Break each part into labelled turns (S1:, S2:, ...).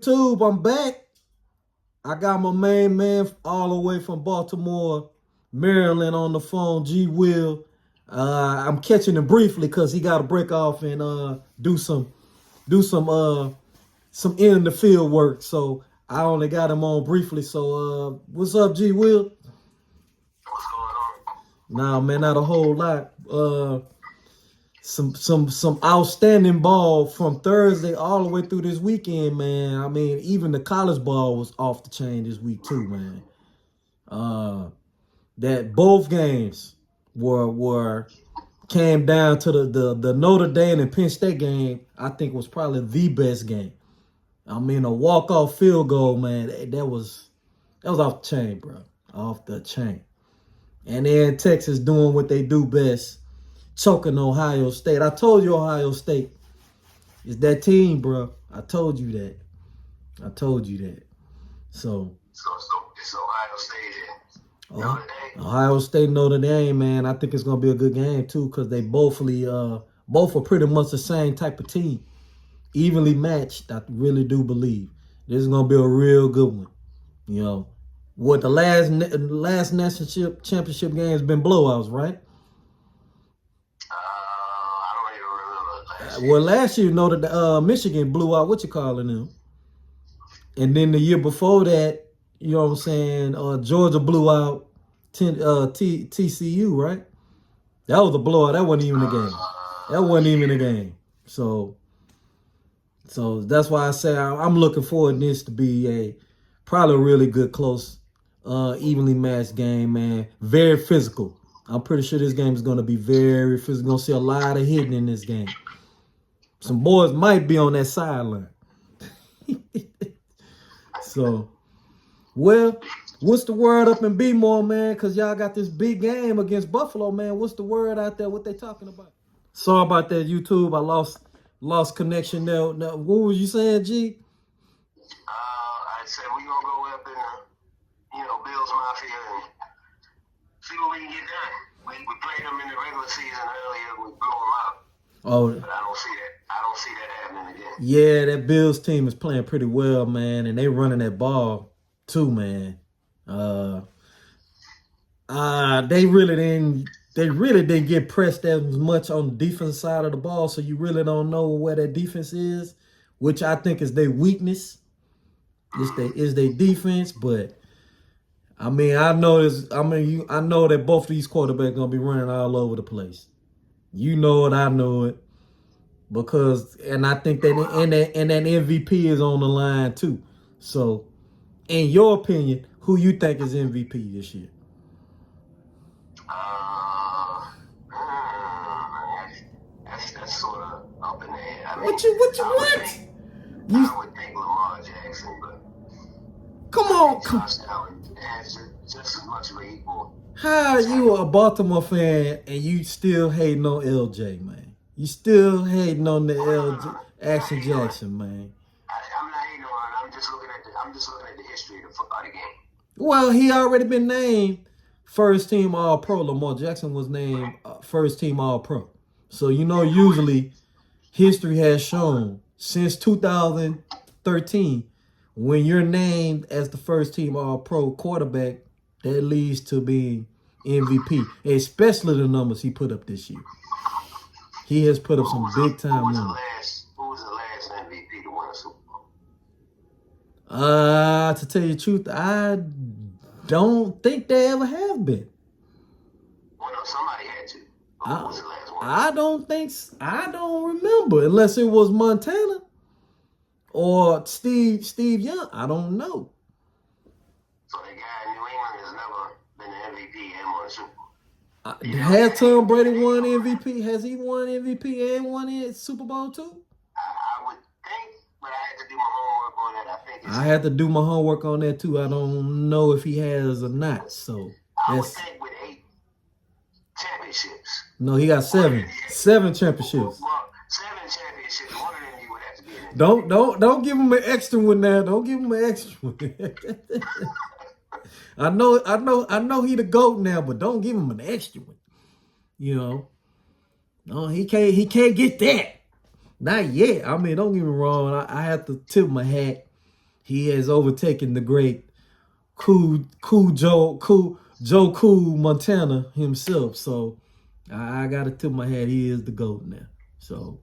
S1: YouTube, I'm back. I got my main man all the way from Baltimore, Maryland on the phone, G Will. I'm catching him briefly because he got to break off and do some in the field work. So I only got him on briefly. So what's up, G Will?
S2: What's going on?
S1: Nah, man, not a whole lot. Some outstanding ball from Thursday all the way through this weekend, man. I mean, even the college ball was off the chain this week too, man. That both games were came down to the Notre Dame and Penn State game. I think was probably the best game. I mean, a walk off field goal, man. That was off the chain, bro. Off the chain. And then Texas doing what they do best, choking Ohio State. I told you Ohio State is that team, bro. I told you that. I told you that. So
S2: So it's Ohio State and Notre Dame.
S1: Ohio State, Notre Dame, man. I think it's gonna be a good game too, because they both are pretty much the same type of team, evenly matched. I really do believe this is gonna be a real good one. You know, what the last national championship game has been blowouts, right?
S2: I don't even remember last
S1: Well,
S2: year.
S1: last year, Michigan blew out what you calling them, and then the year before that, you know what I'm saying? Georgia blew out TCU, right? That was a blowout. That wasn't even a game. That wasn't even a game. So that's why I say I'm looking forward to this to be probably a really good, close, evenly matched game, man. Very physical. I'm pretty sure this game is going to be very physical. Going to see a lot of hitting in this game. Some boys might be on that sideline. So, well, what's the word up in B-more, man? Because y'all got this big game against Buffalo, man. What's the word out there? What they talking about? Sorry about that, YouTube. I lost connection there. Now, what was you saying, G?
S2: I said we're gonna go up in Bills Mafia and see what we can get done. We played them in the regular season earlier. We blew them out,
S1: Oh,
S2: but I don't see that. I don't see that happening again.
S1: yeah, that Bills team is playing pretty well, man, and they running that ball too, man. They really didn't get pressed as much on the defense side of the ball, so you really don't know where that defense is, which I think is their weakness. Is their defense, but I mean, I know that both of these quarterbacks gonna be running all over the place. You know it, I know it. And I think that MVP is on the line too. So, in your opinion, who you think is MVP this year?
S2: That's sort of up in the air. I mean,
S1: What you You
S2: I would think Lamar Jackson, but
S1: come
S2: I
S1: on,
S2: think Josh Allen has just as much of an equal.
S1: how are you a Baltimore fan and you still hating on LJ, man? You still hating on the LJ Action Jackson, man.
S2: I'm not hating on it. I'm just looking at the history of the game.
S1: Well, he already been named first team All Pro. Lamar Jackson was named first team All Pro. So usually history has shown since 2013, when you're named as the first team All Pro quarterback, that leads to being MVP, especially the numbers he put up this year. He has put up some big time numbers.
S2: Who was the last MVP to win a Super Bowl?
S1: To tell you the truth, I don't think they ever have been.
S2: Well, no, somebody had to. Who was the last one?
S1: I don't remember unless it was Montana or Steve Young. I don't know.
S2: So the guy in New England has never been an MVP and won a Super Bowl.
S1: Has Tom Brady won MVP? Has he won MVP and won it Super Bowl too?
S2: I would think, but I had to do my homework on that.
S1: I had to do my homework on that too. I don't know if he has or not. So
S2: I would think with 8 championships.
S1: No, he got 7 championships.
S2: Well, 7 championships. One of them you would have to be in it.
S1: Don't give him an extra one now. Don't give him an extra one. I know he the GOAT now, but don't give him an extra one. No, he can't get that. Not yet. I mean, don't get me wrong. I have to tip my hat he has overtaken the great Joe Cool Montana himself. So I gotta tip my hat. He is the GOAT now. So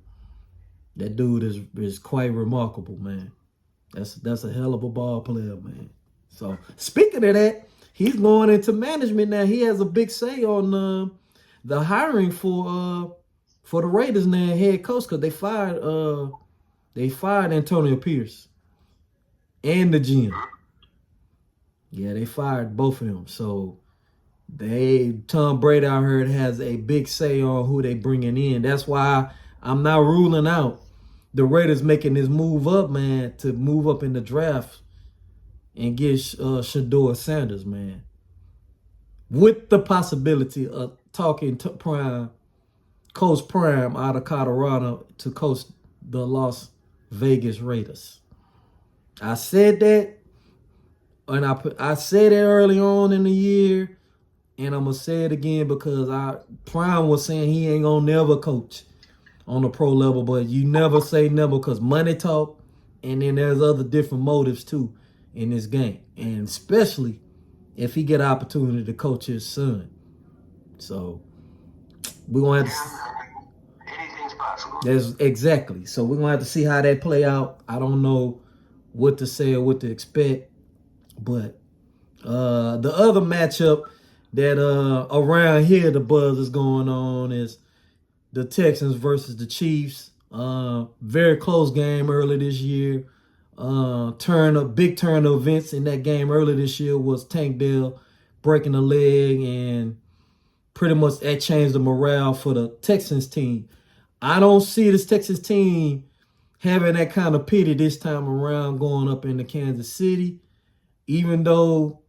S1: that dude is quite remarkable, man. That's a hell of a ball player, man. So speaking of that, he's going into management now. He has a big say on the hiring for the Raiders now, head coach, because they fired Antonio Pierce and the GM. Yeah, they fired both of them. So Tom Brady, I heard, has a big say on who they bringing in. That's why I'm not ruling out the Raiders making this move up, man, to move up in the draft and get Shedeur Sanders, man, with the possibility of talking to Coach Prime out of Colorado to coach the Las Vegas Raiders. I said that, and I said it early on in the year, and I'm gonna say it again because Prime was saying he ain't gonna never coach on the pro level, but you never say never because money talk, and then there's other different motives too in this game, and especially if he get an opportunity to coach his son. So we're gonna have to.
S2: Anything's possible.
S1: That's exactly. So we're gonna have to see how that play out. I don't know what to say or what to expect, but the other matchup that around here the buzz is going on is the Texans versus the Chiefs. Very close game early this year. Big turn of events in that game early this year was Tank Dell breaking a leg, and pretty much that changed the morale for the Texans team. I don't see this Texas team having that kind of pity this time around going up into Kansas City, even though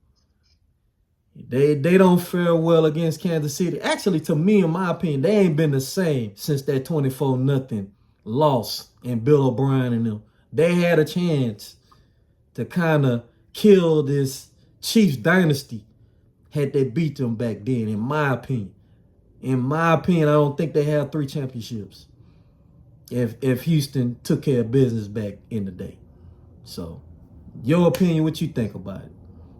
S1: they don't fare well against Kansas City. Actually, to me, in my opinion, they ain't been the same since that 24-0 loss and Bill O'Brien and them. They had a chance to kind of kill this Chiefs dynasty had they beat them back then, in my opinion. In my opinion, I don't think they have 3 championships if Houston took care of business back in the day. So, your opinion, what you think about it?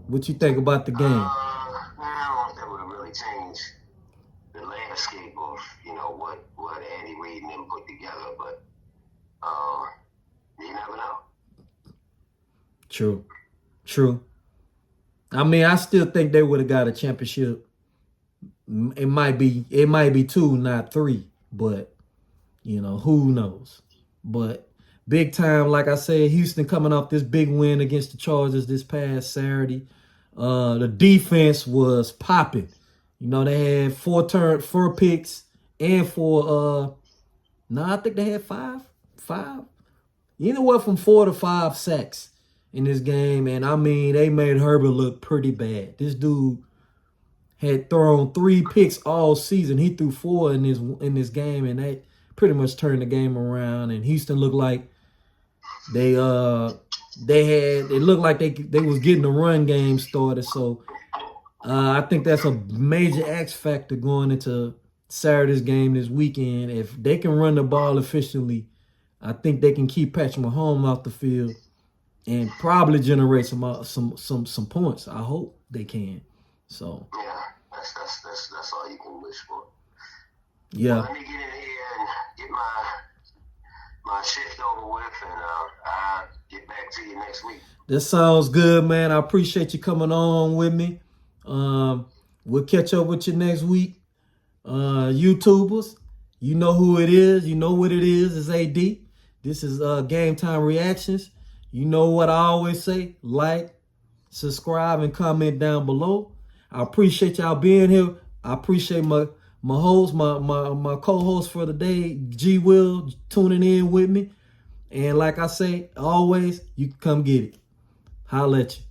S1: What you think about the game?
S2: I don't know if that would have really changed the landscape of, what Andy Reid and them put together, but you never know.
S1: True. I mean, I still think they would have got a championship. It might be 2, not 3, but who knows? But big time, like I said, Houston coming off this big win against the Chargers this past Saturday. The defense was popping. They had 4 picks and 4. I think they had 5. Anywhere from 4 to 5 sacks in this game, and I mean they made Herbert look pretty bad. This dude had thrown 3 picks all season. He threw 4 in this game, and that pretty much turned the game around. And Houston looked like they looked like they was getting the run game started. So I think that's a major X factor going into Saturday's game this weekend. If they can run the ball efficiently, I think they can keep Patrick Mahomes off the field and probably generate some points. I hope they can. So
S2: yeah, that's all you can wish for.
S1: Yeah.
S2: Well, let me get in here and get my shift over with, and I'll get back to you next week.
S1: That sounds good, man. I appreciate you coming on with me. We'll catch up with you next week. YouTubers, you know who it is. You know what it is. It's AD. This is Game Time Reactions. You know what I always say. Like, subscribe, and comment down below. I appreciate y'all being here. I appreciate my host, my co-host for the day, G Will, tuning in with me. And like I say, always, you can come get it. Holla at you.